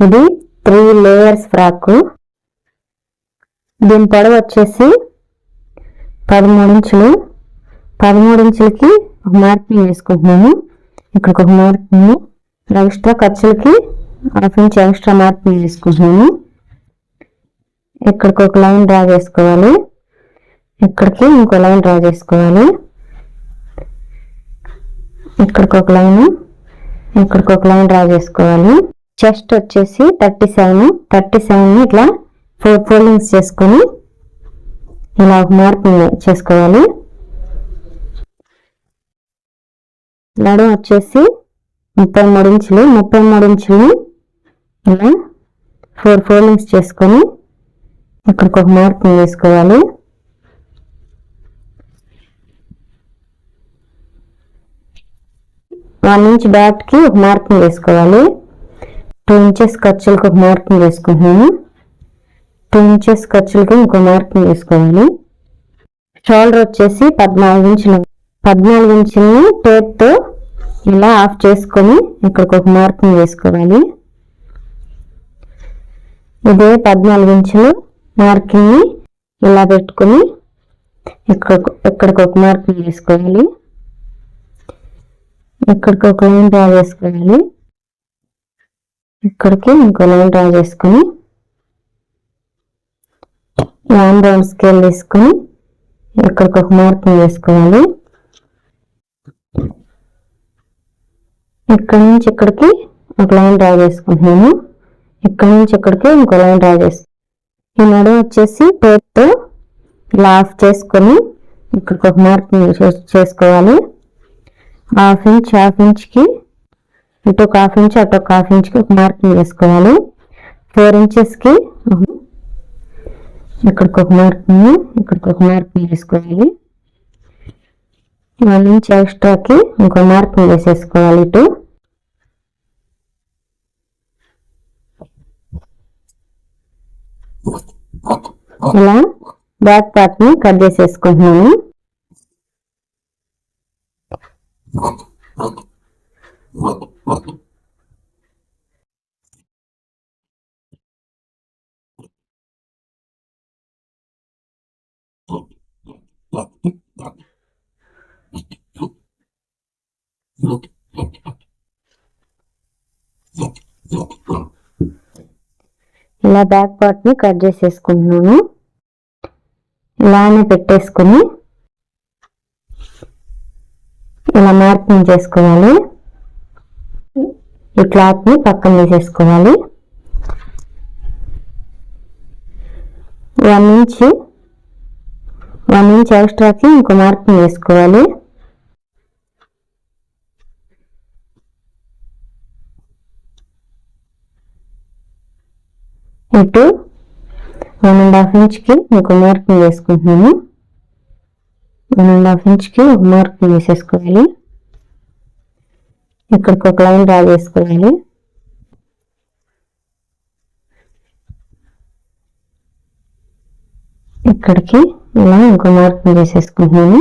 ఇది 3 layers frock. దీని పొడవు వచ్చేసి 13 ఇంచులు. 13 ఇంచులకి ఒక మార్కింగ్ వేసుకుంటున్నాను. ఇక్కడికి ఒక మార్కింగ్, ఎక్స్ట్రా ఖర్చులకి 1/2 ఇంచ్ ఎక్స్ట్రా మార్కింగ్ వేసుకుంటున్నాను. ఇక్కడికి ఒక లైన్ డ్రా చేసుకోవాలి. ఇక్కడికి ఇంకో లైన్ డ్రా చేసుకోవాలి. ఇక్కడికి ఒక లైన్, ఇక్కడికి ఒక లైన్ డ్రా చేసుకోవాలి. చెస్ట్ వచ్చేసి 37 ఇట్లా 4 ఫోల్డింగ్స్ చేసుకొని ఇలా ఒక మార్కింగ్ చేసుకోవాలి. నడుము వచ్చేసి 33 ఇంచులు. 33 ఇంచులు ఇలా 4 ఫోల్డింగ్స్ చేసుకొని ఇక్కడికి ఒక మార్కింగ్ వేసుకోవాలి. వన్ ఇంచ్ డాట్ కి ఒక మార్కింగ్ వేసుకోవాలి. 2 ఇంచెస్ ఖర్చులకు ఒక మార్కింగ్ వేసుకుంటున్నాను. 2 ఇంచెస్ ఖర్చులకి ఇంకో మార్కింగ్ వేసుకోవాలి. షోల్డర్ వచ్చేసి 14 ఇంచులు. 14 ఇంచులని టేప్తో ఇలా ఆఫ్ చేసుకొని ఇక్కడికి ఒక మార్కింగ్ వేసుకోవాలి. ఇదే 14 ఇంచులు మార్కింగ్ని ఇలా పెట్టుకుని ఇక్కడికి ఒక మార్కింగ్ వేసుకోవాలి. ఇక్కడికి ఒక లైన్ డ్రా చేసుకోవాలి. ఇక్కడికి ఇంకో లైన్ డ్రా చేసుకొని రౌండ్ స్కేల్ తీసుకొని ఇక్కడికి ఒక మార్కింగ్ వేసుకోవాలి. ఇక్కడి నుంచి ఇక్కడికి ఒక లైన్ డ్రా చేసుకుంటున్నాను. ఇక్కడి నుంచి ఇక్కడికి ఇంకో లైన్ డ్రా చేసుకుంటాను. ఈ నడుము వచ్చేసి టేప్తో ఇలా ఆఫ్ చేసుకొని ఇక్కడికి ఒక మార్కింగ్ చేసుకోవాలి. 1/2 ఇంచ్కి ఇటు ఒక 1/2 ఇంచ్, అటు ఒక 1/2 ఇంచ్కి ఒక మార్కింగ్ వేసుకోవాలి. 4 ఇంచెస్కి ఇక్కడికి ఒక మార్కింగ్, ఇక్కడికి ఒక మార్కింగ్ వేసుకోవాలి. 1 ఇంచ్ ఎక్స్ట్రాకి ఇంకో మార్కింగ్ వేసేసుకోవాలి. ఇటు ఇలా బ్యాక్ పార్ట్ ని కట్ చేసేసుకుంటున్నాను. ఇలా బ్యాక్ పార్ట్ ని కట్ చేసేసుకుంటున్నాను. ఇలానే పెట్టేసుకుని ఇలా మార్కింగ్ చేసుకోవాలి. ఈ క్లాత్ ని పక్కన వేసేసుకోవాలి. 1 ఇంచ్ ఎక్స్ట్రాకి ఇంకో మార్కింగ్ వేసుకోవాలి. ఇటు 1.5 ఇంచ్కి ఇంకో మార్కింగ్ వేసుకుంటున్నాను. 1.5 ఇంచ్కి ఒక మార్కింగ్ వేసేసుకోవాలి. ఇక్కడికి ఒక లైన్ డ్రా చేసుకోవాలి. ఇక్కడికి ఇలా ఇంకో మార్కింగ్ వేసేసుకుంటున్నాను.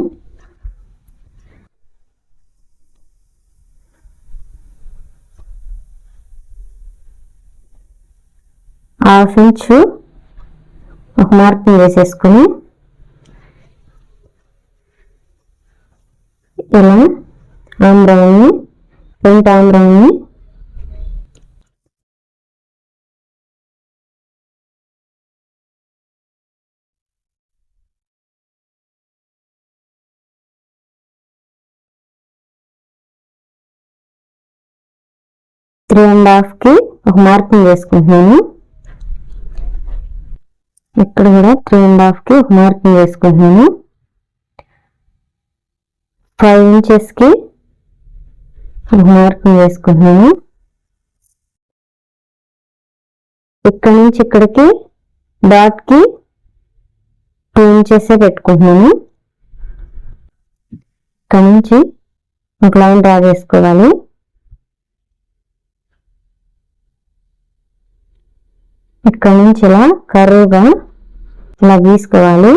హాఫ్ ఇంచు ఒక మార్కింగ్ వేసేసుకుని ఇలా ఆమ్ రౌండ్ని, ఫ్రంట్ ఆమ్ రౌండ్ని త్రీ అండ్ హాఫ్కి ఒక మార్కింగ్ వేసుకుంటున్నాను. ఇక్కడ కూడా 3.5కి ఒక మార్కింగ్ వేసుకుంటున్నాను. 5 ఇంచెస్కి ఒక మార్కింగ్ వేసుకుంటున్నాను. ఇక్కడ నుంచి ఇక్కడికి డాట్కి 2 ఇంచెస్ పెట్టుకుంటున్నాను. ఇక్కడ నుంచి ఒక లైన్ డ్రా చేసుకోవాలి. ఇక్కడ నుంచి ఇలా కర్వ్గా ఇలా గీసుకోవాలి.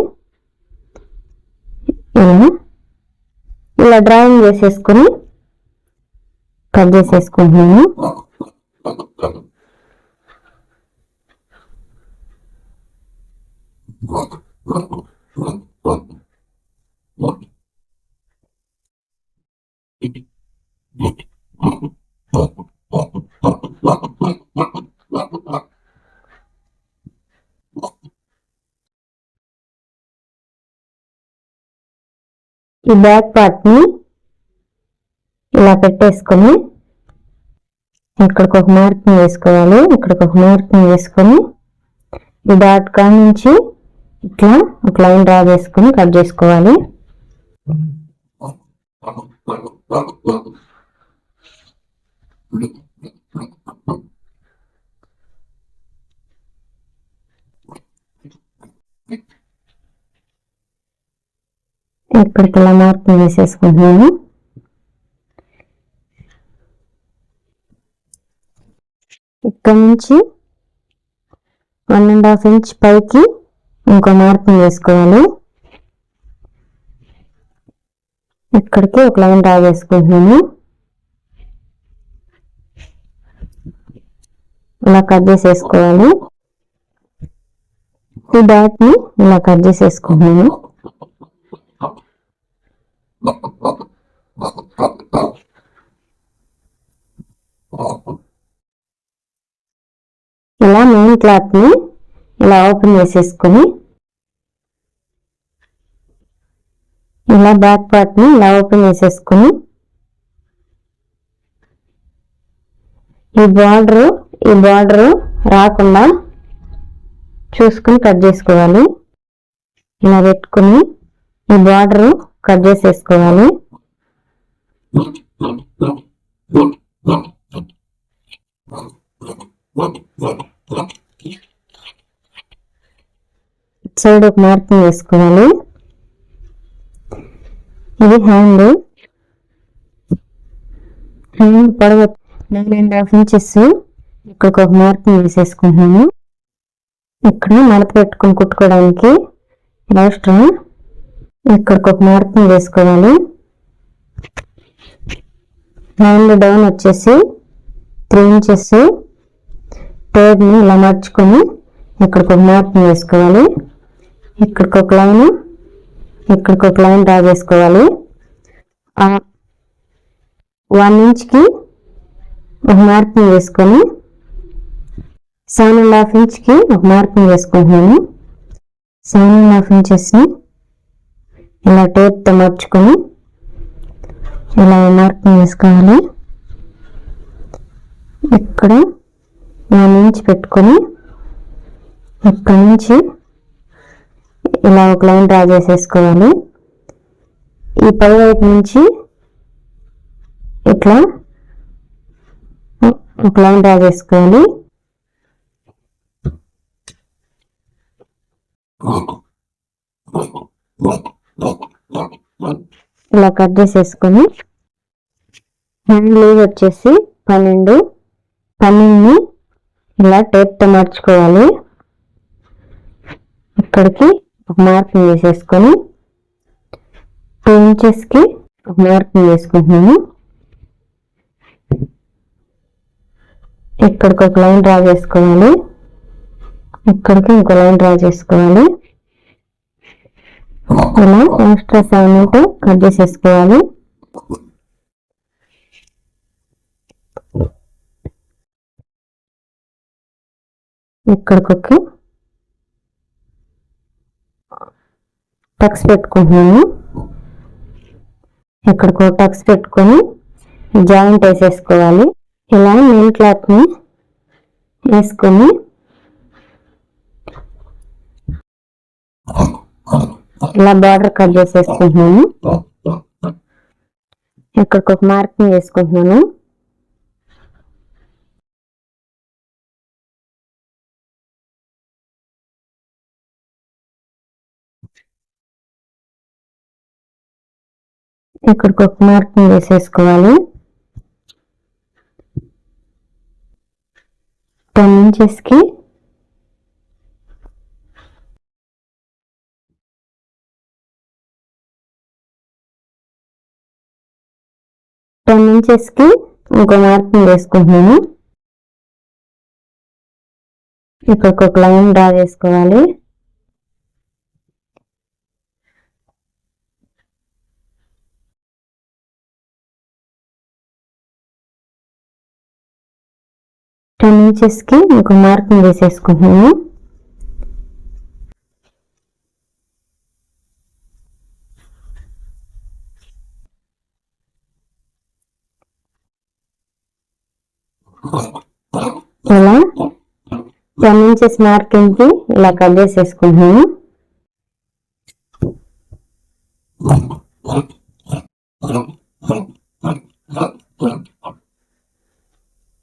ఇలా డ్రాయింగ్ చేసేసుకుని కట్ చేసేసుకుంటున్నాను. ఈ బ్యాక్ పార్ట్ ని ఇలా పెట్టేసుకొని ఇక్కడికి ఒక మార్కింగ్ వేసుకోవాలి. ఇక్కడికి ఒక మార్కింగ్ వేసుకొని ఈ డాట్ కాడ నుంచి ఇట్లా ఒక లైన్ డ్రా చేసుకొని కట్ చేసుకోవాలి. ఇక్కడికి ఇలా మార్కింగ్ వేసేసుకుంటున్నాను. ఇక్కడ నుంచి 1.5 ఇంచ్ పైకి ఇంకో మార్కింగ్ వేసుకోవాలి. ఇక్కడికి ఒక లైన్ డ్రా చేసుకుంటున్నాను. ఇలా కట్ చేసేసుకోవాలి. ఈ డాట్ ని ఇలా కట్ చేసేసుకుంటున్నాను. ఇలా మెయిన్ క్లాత్ ని ఇలా ఓపెన్ చేసేసుకొని ఇలా బ్యాక్ పార్ట్ ని ఇలా ఓపెన్ చేసేసుకొని ఈ బార్డర్ రాకుండా చూసుకొని కట్ చేసుకోవాలి. ఇలా పెట్టుకుని ఈ బార్డర్ కట్ చేసేసుకోవాలి. సైడ్ ఒక మార్కింగ్ వేసుకోవాలి. ఇది హ్యాండ్ పొడవు 9.5 ఇంచెస్. ఇక్కడికి ఒక మార్కింగ్ వేసేసుకుంటున్నాను. ఇక్కడ మడత పెట్టుకుని కుట్టుకోవడానికి లాస్ట్ ఇక్కడికి ఒక మార్కింగ్ వేసుకోవాలి. హ్యాండ్ డౌన్ వచ్చేసి 3 ఇంచెస్. టేప్ ని ఇలా మర్చుకొని ఇక్కడికి ఒక మార్కింగ్ వేసుకోవాలి. ఇక్కడికి ఒక లైన్, ఇక్కడికి ఒక లైన్ డ్రా చేసుకోవాలి. 1 ఇంచ్కి ఒక మార్కింగ్ వేసుకొని 7.5 ఇంచ్కి ఒక మార్కింగ్ వేసుకుంటున్నాను. 7.5 ఇంచెస్ని ఇలా టేప్తో మర్చుకొని ఇలా మార్కింగ్ వేసుకోవాలి. ఇక్కడ 1 ఇంచ్ పెట్టుకొని ఇక్కడ నుంచి ఇలా ఒక లైన్ డ్రా చేసేసుకోవాలి. ఈ పై వైపు నుంచి ఇట్లా ఒక లైన్ డ్రా చేసుకోవాలి. ఇలా కట్ చేసేసుకొని హ్యాండ్ లూజ్ వచ్చేసి 12ని ఇలా టేప్తో మార్చుకోవాలి. ఇక్కడికి ఒక మార్కింగ్ వేసేసుకొని 2 ఇంచెస్కి ఒక మార్కింగ్ వేసుకుంటున్నాను. ఇక్కడికి ఒక లైన్ డ్రా చేసుకోవాలి. ఇక్కడికి ఇంకో లైన్ డ్రా చేసుకోవాలి. ఇలా ఎక్స్ట్రా 7 కట్ చేసేసుకోవాలి. ఇక్కడికి టక్స్ పెట్టుకుంటున్నాను. ఇక్కడికి టక్స్ పెట్టుకొని జాయింట్ వేసేసుకోవాలి. ఇలా మెయిన్ క్లాత్ ని వేసుకొని ఇలా బార్డర్ కట్ చేసేసుకుంటున్నాను. ఇక్కడికి ఒక మార్కింగ్ వేసుకుంటున్నాను. ఇక్కడికి ఒక మార్కింగ్ వేసేసుకోవాలి. 10 ఇంచెస్కి ఇంకో మార్కింగ్ వేసుకుంటున్నాను. ఇక్కడికి ఒక లైన్ డ్రా చేసుకోవాలి. ఇంచెస్కి ఇంకో మార్కింగ్ వేసేసుకుంటున్నాను. ఇలా 10 ఇంచెస్ మార్కింగ్ కి ఇలా కట్ చేసేసుకుంటున్నాను.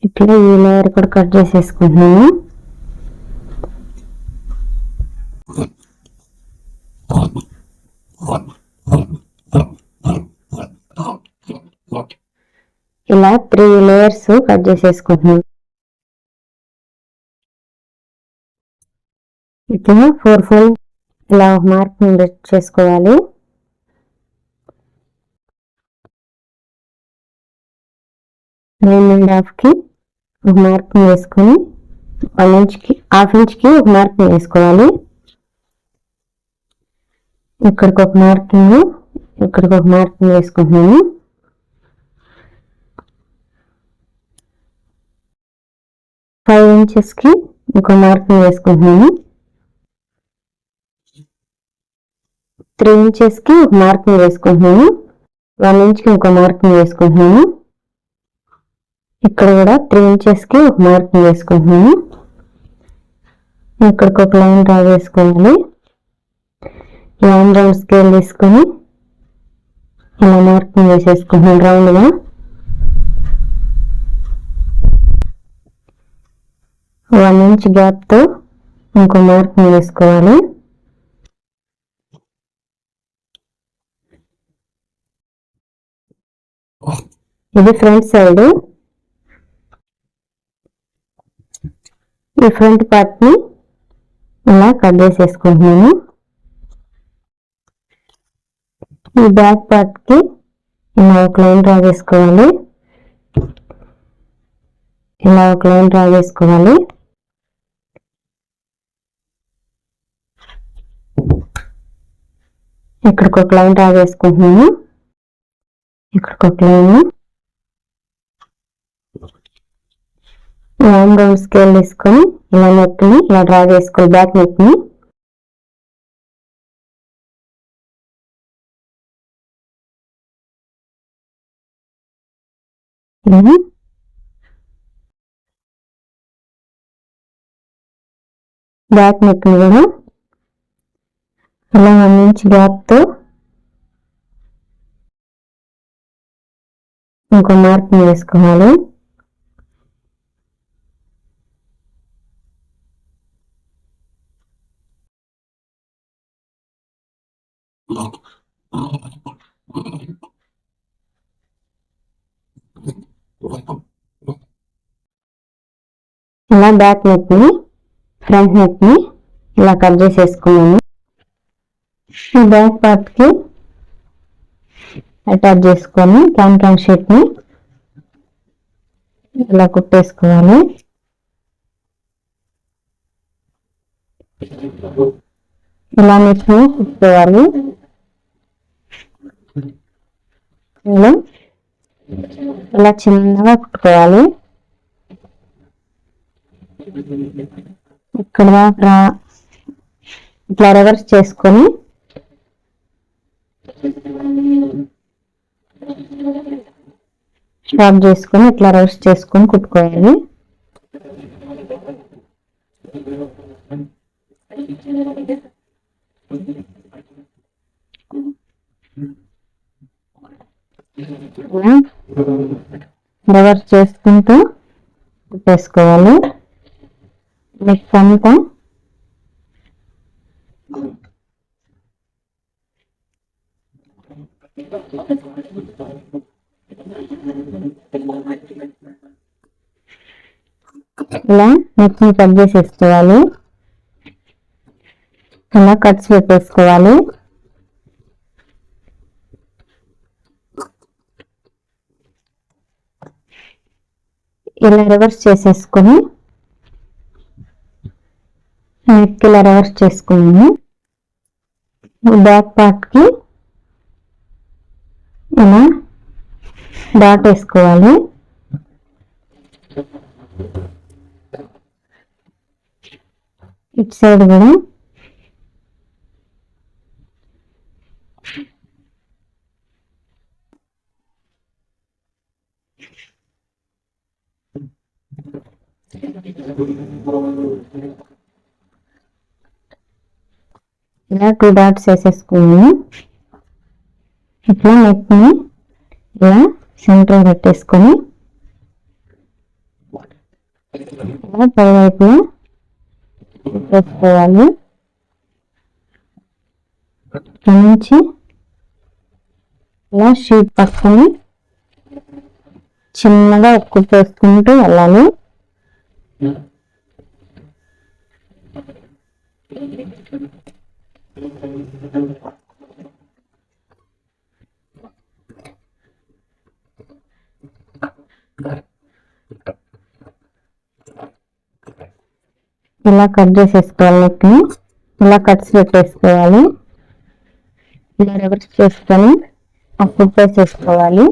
ఇట్లా ఈ లేయర్ కూడా కట్ చేసేసుకుంటున్నాను. ఇలా 3 లేయర్స్ కట్ చేసేసుకుంటున్నాను. ఇట్లా 4 ఫోల్డ్ ఇలా మార్కింగ్ చేసుకోవాలి. హాఫ్ కి ఒక మార్కింగ్ వేసుకొని 1 ఇంచ్కి హాఫ్ ఇంచ్కి ఒక మార్కింగ్ వేసుకోవాలి. ఇక్కడికి ఒక మార్కింగ్, ఇక్కడికి ఒక మార్కింగ్ వేసుకుంటున్నాను. ఫైవ్ ఇంచెస్కి ఇంకో మార్కింగ్ వేసుకుంటున్నాను. 3 ఇంచెస్కి ఒక మార్కింగ్ వేసుకుంటున్నాను. 1 ఇంచ్కి ఇంకో మార్కింగ్ వేసుకుంటున్నాను. ఇక్కడ కూడా 3 ఇంచెస్కి ఒక మార్కింగ్ వేసుకుంటున్నాను. ఇక్కడికి ఒక లైన్ డ్రా చేసుకోవాలి. లైన్ రౌండ్ స్కేల్ తీసుకొని ఇలా మార్కింగ్ వేసేసుకుంటున్నాను రౌండ్గా. వన్ ఇంచ్ గ్యాప్తో ఇంకో మార్కింగ్ వేసుకోవాలి. ఇది ఫ్రంట్ సైడ్. ఈ ఫ్రంట్ పార్ట్ ని ఇలా కట్ చేసేసుకుంటున్నాను. ఈ బ్యాక్ పార్ట్ కి ఇలా ఒక లైన్ డ్రా చేసుకోవాలి. ఇలా ఒక లైన్ డ్రా చేసుకోవాలి. ఇక్కడికి ఒక లైన్ డ్రా చేసుకుంటున్నాను. ఇక్కడికి ఒక లైన్. లైన్ రౌండ్ స్కేల్ తీసుకొని ఇలా నెక్ ని ఇలా డ్రా చేసుకోవాలి. బ్యాక్ నెక్ ని బ్యాక్ నెక్ ని కూడా ఇలా 1 ఇంచ్ గ్యాప్ తో ఇంకో మార్కింగ్ వేసుకోవాలి. ఇలా బ్యాక్ నెక్ ని ఫ్రంట్ నెక్ ని ఇలా కట్ చేసేసుకున్నాను. ఈ బ్యాక్ పార్ట్ కి అటాచ్ చేసుకొని క్యాన్ షీట్ ని ఇలా కుట్టేసుకోవాలి. ఇలా నెక్ ని కుట్టుకోవాలి. ఇలా చిన్నగా కుట్టుకోవాలి. ఇక్కడ దాకా ఇట్లా రివర్స్ చేసుకొని స్టాప్ చేసుకొని ఇట్లా రివర్స్ చేసుకొని కుట్టుకోవాలి. రివర్స్ చేసుకుంటూ కుట్టేసుకోవాలి. నెక్స్ట్ అంతా ఇలా నెక్ ని కట్ చేసేసుకోవాలి. ఇలా కట్స్ పెట్టేసుకోవాలి. ఇలా రివర్స్ చేసేసుకొని నెక్ ఇలా రివర్స్ చేసుకున్నాము. బ్యాక్ పార్ట్ కి ఇలా డాట్ వేసుకోవాలి. ఇటు సైడ్ కూడా ఇలా 2 డాట్స్ వేసేసుకున్నాము. ఇట్లా నెక్ ని ఇలా సెంటర్ పెట్టేసుకొని ఇలా పై వైపున వేసుకోవాలి. ఇక్కడ నుంచి ఇలా షీట్ పక్కని చిన్నగా కుట్టేసుకుంటూ వెళ్ళాలి. ఇలా కట్ చేసేసుకోవాలి. నెక్ని ఇలా కట్స్ పెట్టేసుకోవాలి. ఇలా రివర్స్ చేసుకొని అప్పుడు వేసేసుకోవాలి.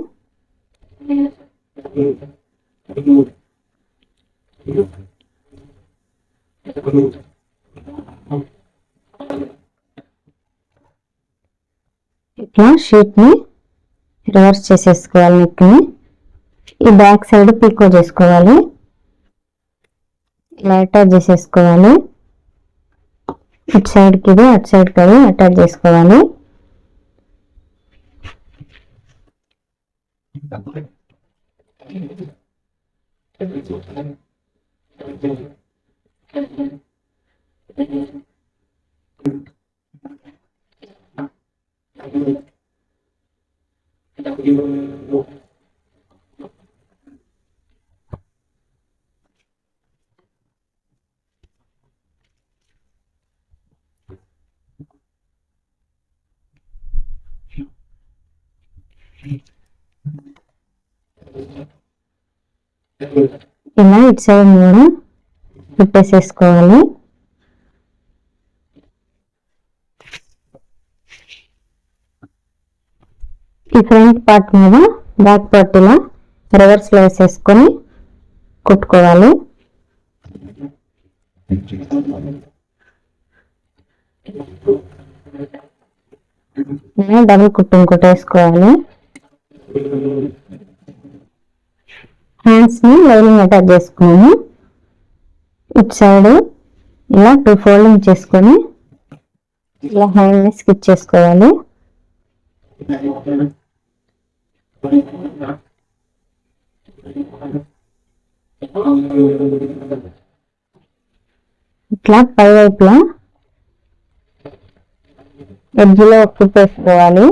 ఇట్లా షీట్ ని రివర్స్ చేసేసుకోవాలి. నెక్ని ఈ బ్యాక్ సైడ్ పీకో చేసుకోవాలి. ఇలా అటాచ్ చేసేసుకోవాలి. ఇటు సైడ్కి ఇది అటు సైడ్కి అది అటాచ్ చేసుకోవాలి. ఇలా ఇటు సైడ్ కూడా పెట్టేసేసుకోవాలి. ఈ ఫ్రంట్ పార్ట్ మీద బ్యాక్ పార్ట్ ఇలా రివర్స్ లో వేసేసుకొని కుట్టుకోవాలి. ఇలా డబుల్ కుట్టింగ్ కొట్టేసుకోవాలి. హ్యాండ్స్ ని లైనింగ్ అటాచ్ చేసుకున్నాము. ఇటు సైడ్ ఇలా 2 ఫోల్డింగ్ చేసుకొని ఇలా హ్యాండ్ ని స్టిచ్ చేసుకోవాలి. ఇట్లా పై వైపులా ఎడ్జ్ లో కుట్టేసుకోవాలి.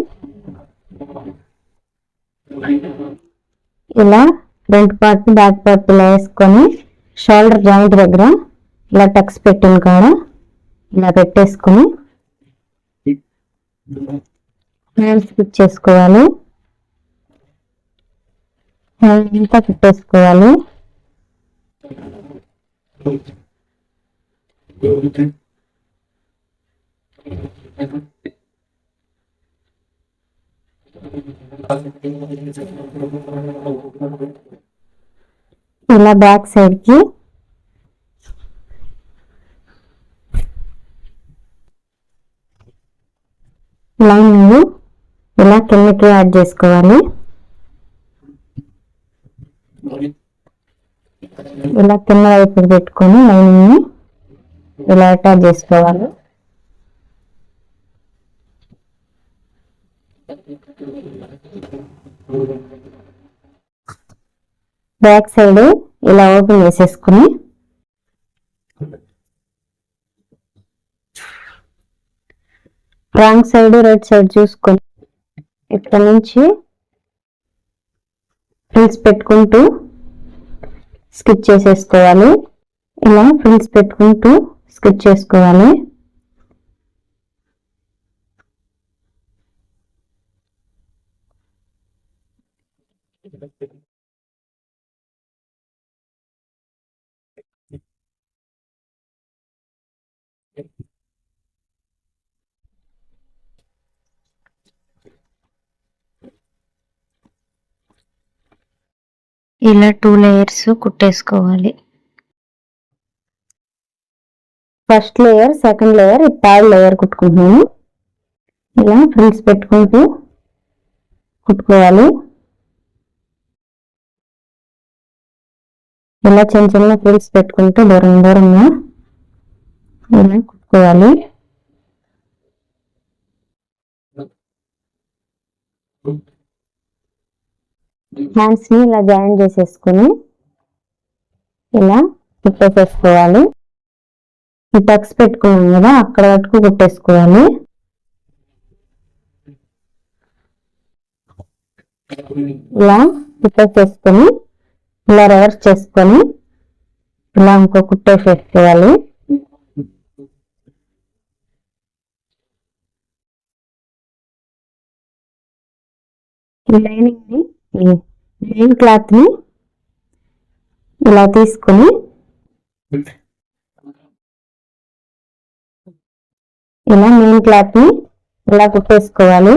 ఇలా ఫ్రంట్ పార్ట్ బ్యాక్ పార్ట్ ఇలా వేసుకొని షోల్డర్ జాయింట్ దగ్గర ఇలా టక్స్ పెట్టిన కాడ ఇలా పెట్టేసుకొని హ్యాండ్ స్టిచ్ చేసుకోవాలి. హ్యాండ్ అంతా పెట్టేసుకోవాలి. ఇలా బ్యాక్ సైడ్ కి లైనింగ్ ఇలా కిందకి యాడ్ చేసుకోవాలి. ఇలా కింద వైపు పెట్టుకొని లైనింగ్ ని ఇలా అటాచ్ చేసుకోవాలి. బ్యాక్ సైడ్ ఇలా ఓపెన్ చేసేసుకుని రాంగ్ సైడ్ రైట్ సైడ్ చూసుకొని ఇక్కడ నుంచి ఫ్రిల్స్ పెట్టుకుంటూ స్టిచ్ చేసేసుకోవాలి. ఇలా ఫ్రిల్స్ పెట్టుకుంటూ స్టిచ్ చేసుకోవాలి. ఇలా 2 లేయర్స్ కుట్టేసుకోవాలి. First layer, second layer, third layer కుట్టుకుంటున్నాను. ఇలా ఫ్రిల్స్ పెట్టుకుంటూ కుట్టుకోవాలి. ఇలా చిన్న చిన్న ఫ్రిల్స్ పెట్టుకుంటూ దూరంగా ఇలా కుట్టుకోవాలి. హ్యాండ్స్ ని ఇలా జాయిన్ చేసేసుకుని ఇలా కుట్టేసేసుకోవాలి. ఈ టక్స్ పెట్టుకున్నాం కదా, అక్కడ వరకు కుట్టేసుకోవాలి. ఇలా కుట్టేసేసుకొని ఇలా రివర్స్ చేసుకొని ఇలా ఇంకో కుట్టేసేసుకోవాలి. ఈ లైనింగ్ ని మెయిన్ క్లాత్ ని ఇలా తీసుకొని ఇలా మెయిన్ క్లాత్ ని ఇలా కుట్టేసుకోవాలి.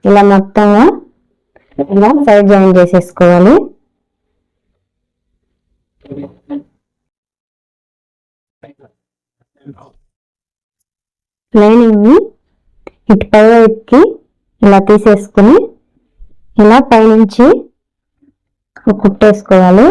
ఇలా మొత్తంగా ఇలా సైడ్ జాయిన్ చేసేసుకోవాలి. లైనింగ్ ని ఇటు పై వైపుకి ఇలా తీసేసుకుని ఇలా పైనుంచి కుట్టేసుకోవాలి.